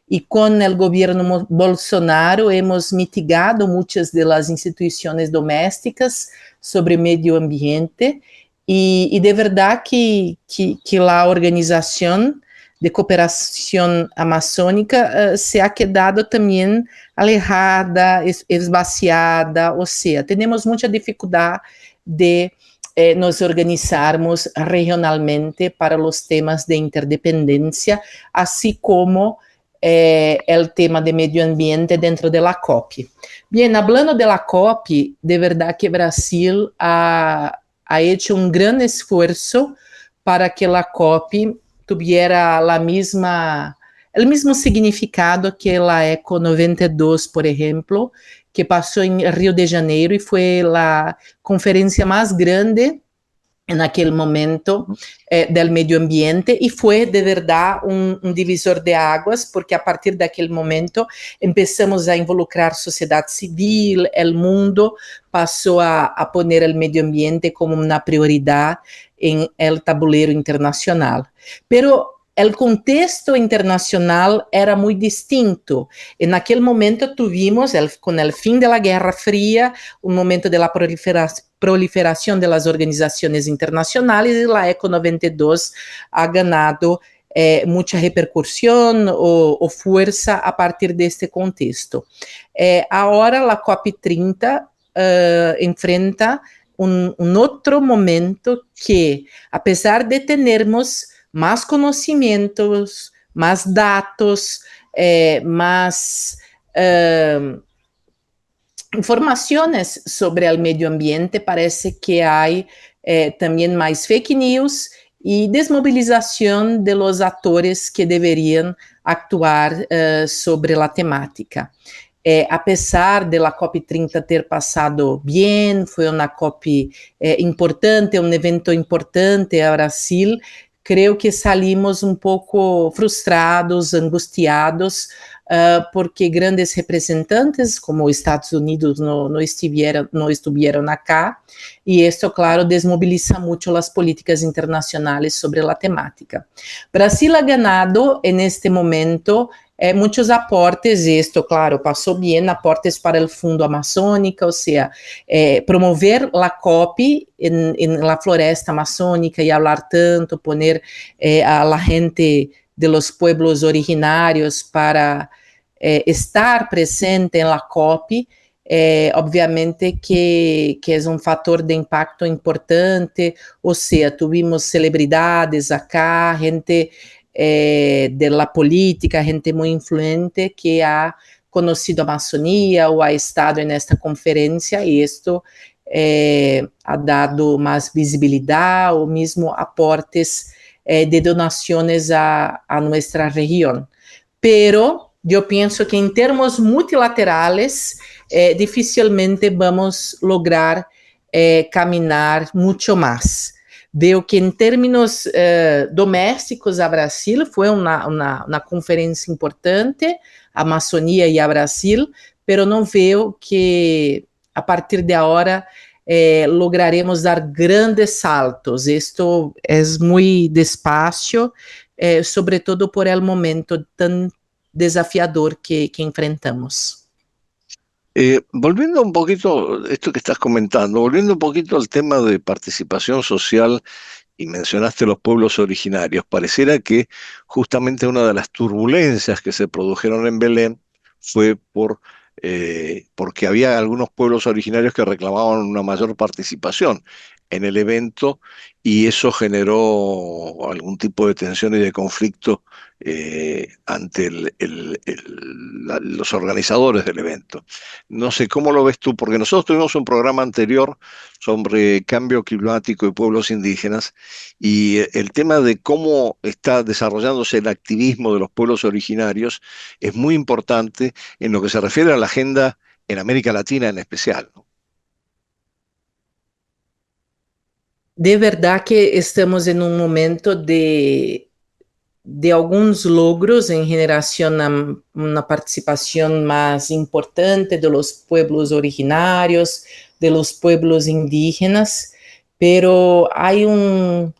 E com o governo Bolsonaro, hemos mitigado muitas das instituições domésticas sobre meio ambiente, e de verdade que a organização de cooperação amazônica se ha quedado também alejada, esvaziada, ou seja, temos muita dificuldade de nos organizarmos regionalmente para os temas de interdependência, assim como o tema de meio ambiente dentro da COP. Bien, hablando de la COP, de verdade que Brasil ha hecho um grande esforço para que a COP tuviera el mismo significado que la ECO 92, por ejemplo, que pasó en Río de Janeiro y fue la conferencia más grande en aquel momento del medio ambiente y fue de verdad un divisor de aguas, porque a partir de aquel momento empezamos a involucrar sociedad civil, el mundo pasó a poner el medio ambiente como una prioridad en el tablero internacional. Pero el contexto internacional era muy distinto. En aquel momento tuvimos, con el fin de la Guerra Fría, un momento de la proliferación de las organizaciones internacionales y la ECO 92 ha ganado mucha repercusión o fuerza a partir de este contexto. Ahora la COP30 enfrenta un otro momento que, a pesar de tenermos más conocimientos, más datos, más informaciones sobre el medio ambiente, parece que hay también más fake news y desmovilización de los actores que deberían actuar sobre la temática. A pesar de la COP30 ter passado bem, foi uma COP importante, um evento importante a Brasil, creio que salimos um pouco frustrados, angustiados, porque grandes representantes, como os Estados Unidos, não estiveram acá, e isso, claro, desmobiliza muito as políticas internacionais sobre a temática. Brasil ha ganado, en este momento, muitos aportes, e isto, claro, passou bem, aportes para o Fundo Amazônica, ou seja, promover a COP na floresta amazônica e falar tanto, poner a la gente de los pueblos originários para estar presente en la COP, obviamente que é um fator de impacto importante, ou seja, tuvimos celebridades acá, gente de la política, gente muito influente que ha conocido a Amazonía o ha estado en esta conferencia y esto ha dado más visibilidad o mismo aportes de donaciones a nuestra región. Pero yo pienso que en términos multilaterales dificilmente vamos a lograr caminar mucho más. Veo que em termos domésticos a Brasil foi uma conferência importante, a Amazônia e a Brasil, pero não vejo que a partir de agora lograremos dar grandes saltos. Isto é muito despacio, sobretudo por el momento tão desafiador que enfrentamos. Volviendo un poquito, esto que estás comentando, volviendo un poquito al tema de participación social, y mencionaste los pueblos originarios, pareciera que justamente una de las turbulencias que se produjeron en Belén fue porque había algunos pueblos originarios que reclamaban una mayor participación en el evento y eso generó algún tipo de tensión y de conflicto ante los organizadores del evento. No sé, ¿cómo lo ves tú? Porque nosotros tuvimos un programa anterior sobre cambio climático y pueblos indígenas y el tema de cómo está desarrollándose el activismo de los pueblos originarios es muy importante en lo que se refiere a la agenda en América Latina en especial, ¿no? De verdade que estamos em um momento de alguns logros em relação a uma participação mais importante de los pueblos originários, de los pueblos indígenas, pero hay un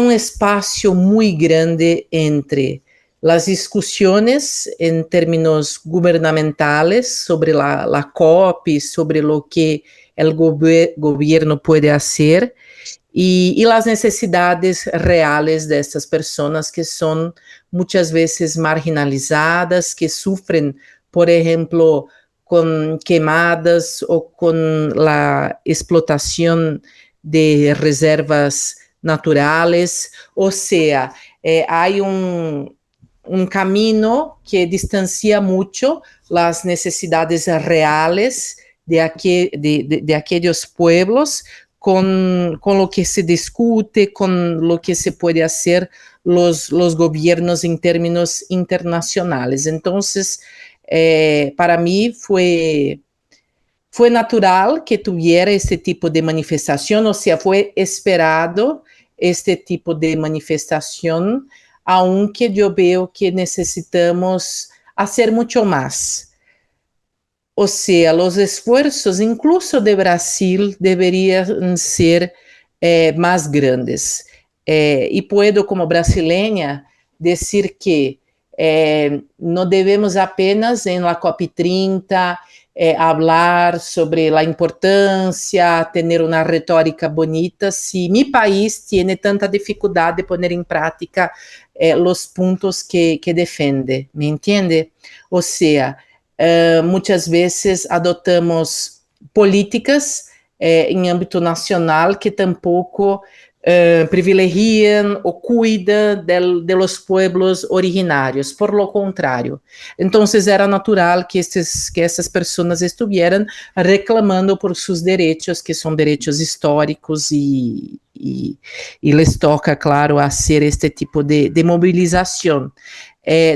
espacio muy grande entre las discusiones en términos gubernamentales sobre la COP, sobre lo que el gobierno puede hacer, y las necesidades reales de estas personas que son muchas veces marginalizadas, que sufren, por ejemplo, con quemadas o con la explotación de reservas naturales, o sea, hay un camino que distancia mucho las necesidades reales de aquellos pueblos con lo que se discute, con lo que se puede hacer los gobiernos en términos internacionales. Entonces, para mí fue natural que tuviera este tipo de manifestación, o sea, fue esperado este tipo de manifestación, aunque yo veo que necesitamos hacer mucho más. O sea, los esfuerzos, incluso de Brasil, deberían ser más grandes. Y puedo, como brasileña, decir que no debemos apenas en la COP30 hablar sobre la importancia, tener una retórica bonita, si mi país tiene tanta dificultad de poner en práctica los puntos que defiende, ¿me entiende? O sea, muitas vezes adotamos políticas em âmbito nacional que tampouco privilegiam ou cuidam de los pueblos originários, por lo contrário. Então, era natural que essas pessoas estuvieran reclamando por seus direitos, que são direitos históricos, e les toca, claro, fazer este tipo de mobilização.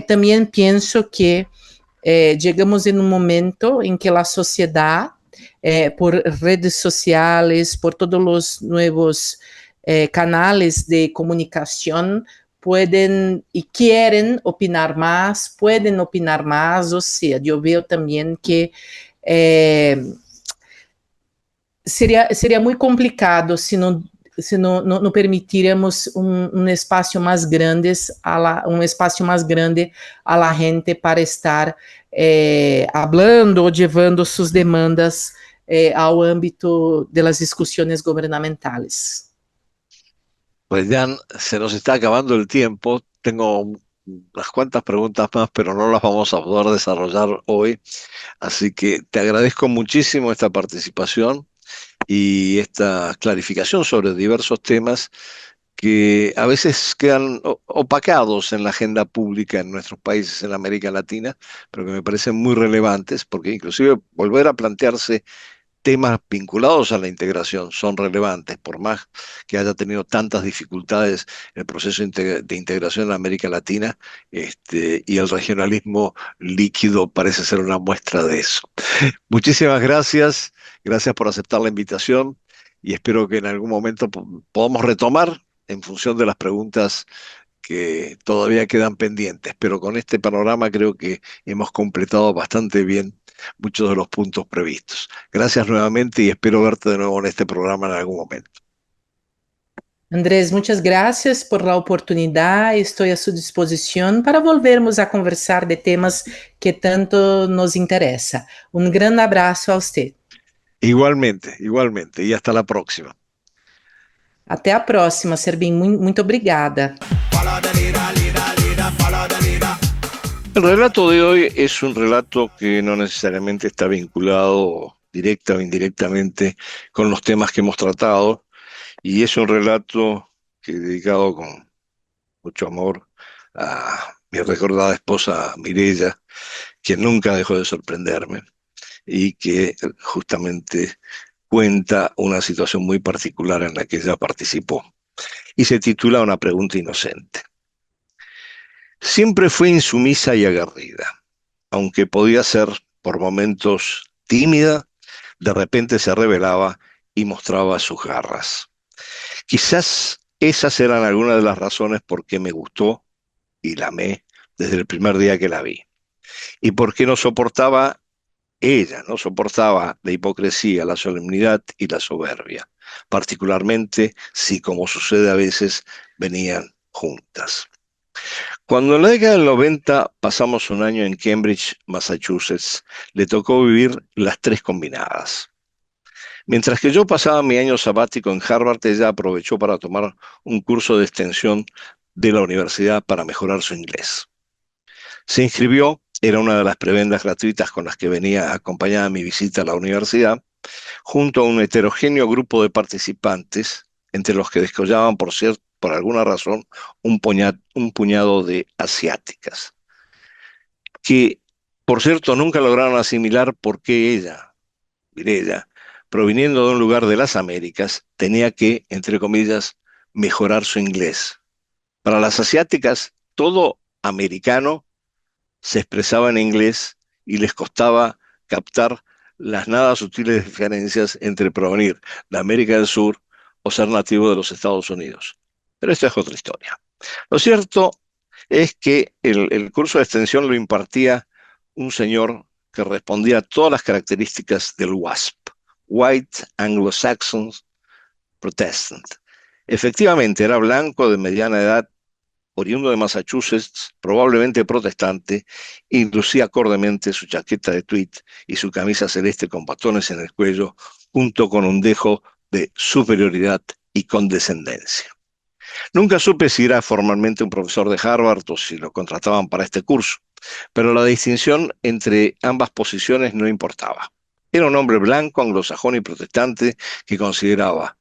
Também penso que chegamos em um momento em que a sociedade, por redes sociais, por todos os novos canales de comunicação, podem e querem opinar mais, ou seja, eu vejo também que seria muito complicado se não permitirmos um espaço mais grande a la gente para estar hablando ou levando suas demandas ao âmbito de las discussões governamentais. Pues Jan, se nos está acabando el tiempo. Tengo unas cuantas preguntas más, pero no las vamos a poder desarrollar hoy. Así que te agradezco muchísimo esta participación y esta clarificación sobre diversos temas que a veces quedan opacados en la agenda pública en nuestros países en América Latina, pero que me parecen muy relevantes, porque inclusive volver a plantearse temas vinculados a la integración son relevantes, por más que haya tenido tantas dificultades en el proceso de integración en América Latina, y el regionalismo líquido parece ser una muestra de eso. Muchísimas gracias, gracias por aceptar la invitación y espero que en algún momento podamos retomar en función de las preguntas que todavía quedan pendientes, pero con este panorama creo que hemos completado bastante bien muchos de los puntos previstos. Gracias nuevamente y espero verte de nuevo en este programa en algún momento. Andrés, muchas gracias por la oportunidad. Estoy a su disposición para volvermos a conversar de temas que tanto nos interesa. Un gran abrazo a usted. Igualmente, igualmente, y hasta la próxima. Até a próxima, Serbin. Muito obrigada. El relato de hoy es un relato que no necesariamente está vinculado directa o indirectamente con los temas que hemos tratado, y es un relato que he dedicado con mucho amor a mi recordada esposa Mirella, quien nunca dejó de sorprenderme y que justamente cuenta una situación muy particular en la que ella participó. Y se titula Una pregunta inocente. Siempre fue insumisa y aguerrida, aunque podía ser por momentos tímida, de repente se revelaba y mostraba sus garras. Quizás esas eran algunas de las razones por qué me gustó y la amé desde el primer día que la vi. Y por qué ella no soportaba la hipocresía, la solemnidad y la soberbia, particularmente si, como sucede a veces, venían juntas. Cuando en la década del 90 pasamos un año en Cambridge, Massachusetts, le tocó vivir las tres combinadas. Mientras que yo pasaba mi año sabático en Harvard, ella aprovechó para tomar un curso de extensión de la universidad para mejorar su inglés. Se inscribió, era una de las prebendas gratuitas con las que venía acompañada mi visita a la universidad, junto a un heterogéneo grupo de participantes, entre los que descollaban, por alguna razón, un puñado de asiáticas, que, por cierto, nunca lograron asimilar por qué Mireya, proviniendo de un lugar de las Américas, tenía que, entre comillas, mejorar su inglés. Para las asiáticas, todo americano se expresaba en inglés y les costaba captar las nada sutiles diferencias entre provenir de América del Sur o ser nativo de los Estados Unidos. Pero esta es otra historia. Lo cierto es que el curso de extensión lo impartía un señor que respondía a todas las características del WASP, White Anglo-Saxon Protestant. Efectivamente, era blanco, de mediana edad, oriundo de Massachusetts, probablemente protestante, y lucía acordemente su chaqueta de tweed y su camisa celeste con botones en el cuello, junto con un dejo de superioridad y condescendencia. Nunca supe si era formalmente un profesor de Harvard o si lo contrataban para este curso, pero la distinción entre ambas posiciones no importaba. Era un hombre blanco, anglosajón y protestante que consideraba,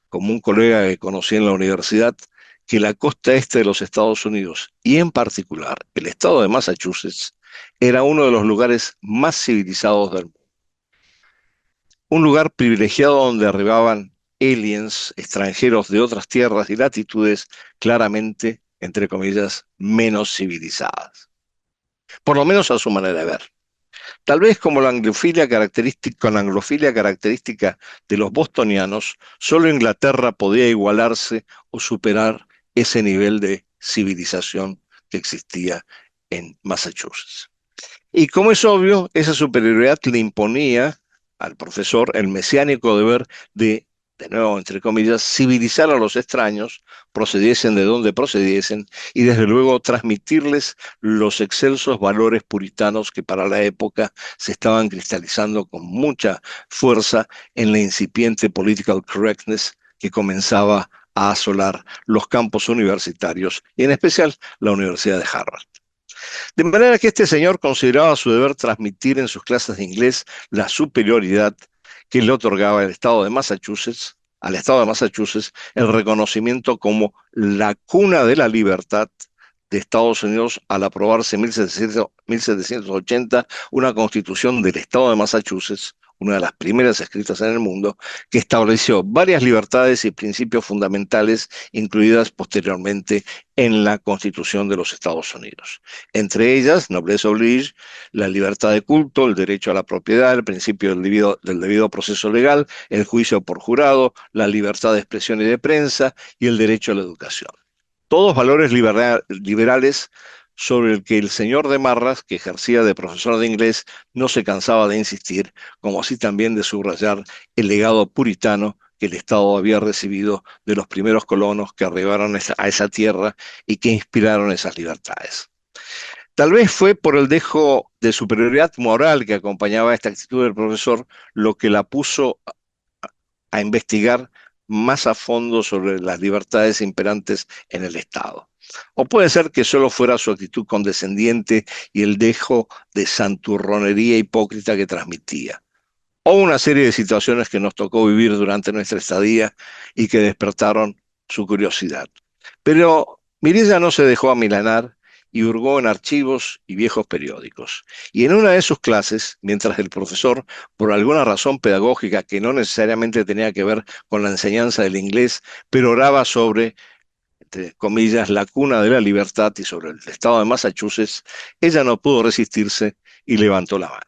como un colega que conocí en la universidad, que la costa este de los Estados Unidos, y en particular el estado de Massachusetts, era uno de los lugares más civilizados del mundo. Un lugar privilegiado donde arribaban aliens, extranjeros de otras tierras y latitudes, claramente, entre comillas, menos civilizadas. Por lo menos a su manera de ver. Tal vez como la anglofilia característica de los bostonianos, solo Inglaterra podía igualarse o superar ese nivel de civilización que existía en Massachusetts. Y como es obvio, esa superioridad le imponía al profesor el mesiánico deber de nuevo, entre comillas, civilizar a los extraños, procediesen de donde procediesen, y desde luego transmitirles los excelsos valores puritanos que para la época se estaban cristalizando con mucha fuerza en la incipiente political correctness que comenzaba a asolar los campos universitarios y en especial la Universidad de Harvard. De manera que este señor consideraba su deber transmitir en sus clases de inglés la superioridad que le otorgaba al estado de Massachusetts el reconocimiento como la cuna de la libertad de Estados Unidos al aprobarse en 1780 una constitución del estado de Massachusetts, una de las primeras escritas en el mundo, que estableció varias libertades y principios fundamentales incluidas posteriormente en la Constitución de los Estados Unidos. Entre ellas, noblesse oblige, la libertad de culto, el derecho a la propiedad, el principio del debido proceso legal, el juicio por jurado, la libertad de expresión y de prensa y el derecho a la educación. Todos valores liberales sobre el que el señor de Marras, que ejercía de profesor de inglés, no se cansaba de insistir, como así también de subrayar el legado puritano que el Estado había recibido de los primeros colonos que arribaron a esa tierra y que inspiraron esas libertades. Tal vez fue por el dejo de superioridad moral que acompañaba esta actitud del profesor lo que la puso a investigar más a fondo sobre las libertades imperantes en el Estado. O puede ser que solo fuera su actitud condescendiente y el dejo de santurronería hipócrita que transmitía. O una serie de situaciones que nos tocó vivir durante nuestra estadía y que despertaron su curiosidad. Pero Mirella no se dejó amilanar y hurgó en archivos y viejos periódicos. Y en una de sus clases, mientras el profesor, por alguna razón pedagógica que no necesariamente tenía que ver con la enseñanza del inglés, pero oraba sobre, entre comillas, la cuna de la libertad y sobre el estado de Massachusetts, ella no pudo resistirse y levantó la mano.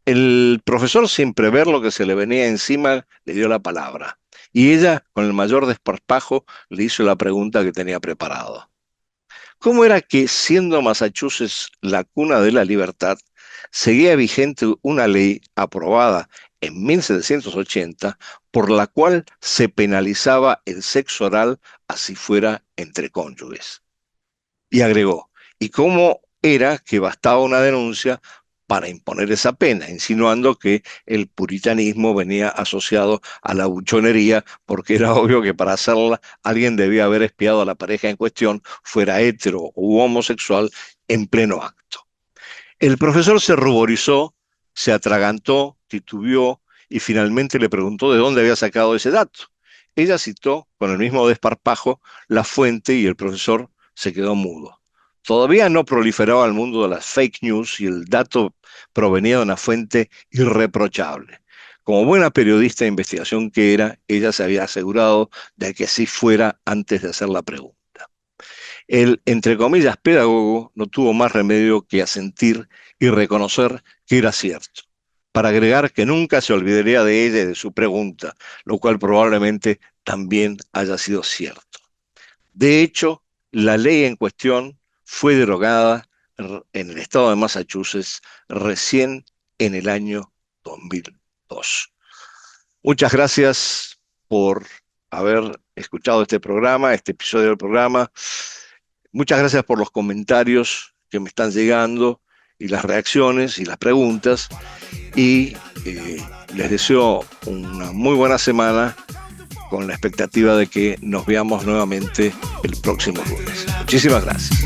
El profesor, sin prever lo que se le venía encima, le dio la palabra. Y ella, con el mayor desparpajo, le hizo la pregunta que tenía preparado. ¿Cómo era que, siendo Massachusetts la cuna de la libertad, seguía vigente una ley aprobada en 1780 por la cual se penalizaba el sexo oral así fuera entre cónyuges? Y agregó, ¿y cómo era que bastaba una denuncia para imponer esa pena, insinuando que el puritanismo venía asociado a la buchonería, porque era obvio que para hacerla alguien debía haber espiado a la pareja en cuestión, fuera hetero u homosexual, en pleno acto? El profesor se ruborizó, se atragantó, titubeó y finalmente le preguntó de dónde había sacado ese dato. Ella citó, con el mismo desparpajo, la fuente y el profesor se quedó mudo. Todavía no proliferaba el mundo de las fake news y el dato provenía de una fuente irreprochable. Como buena periodista de investigación que era, ella se había asegurado de que así fuera antes de hacer la pregunta. El, entre comillas, pedagogo no tuvo más remedio que asentir y reconocer que era cierto, para agregar que nunca se olvidaría de ella y de su pregunta, lo cual probablemente también haya sido cierto. De hecho, la ley en cuestión fue derogada en el estado de Massachusetts recién en el año 2002. Muchas gracias por haber escuchado este programa, este episodio del programa. Muchas gracias por los comentarios que me están llegando y las reacciones y las preguntas. Y les deseo una muy buena semana con la expectativa de que nos veamos nuevamente el próximo lunes. Muchísimas gracias.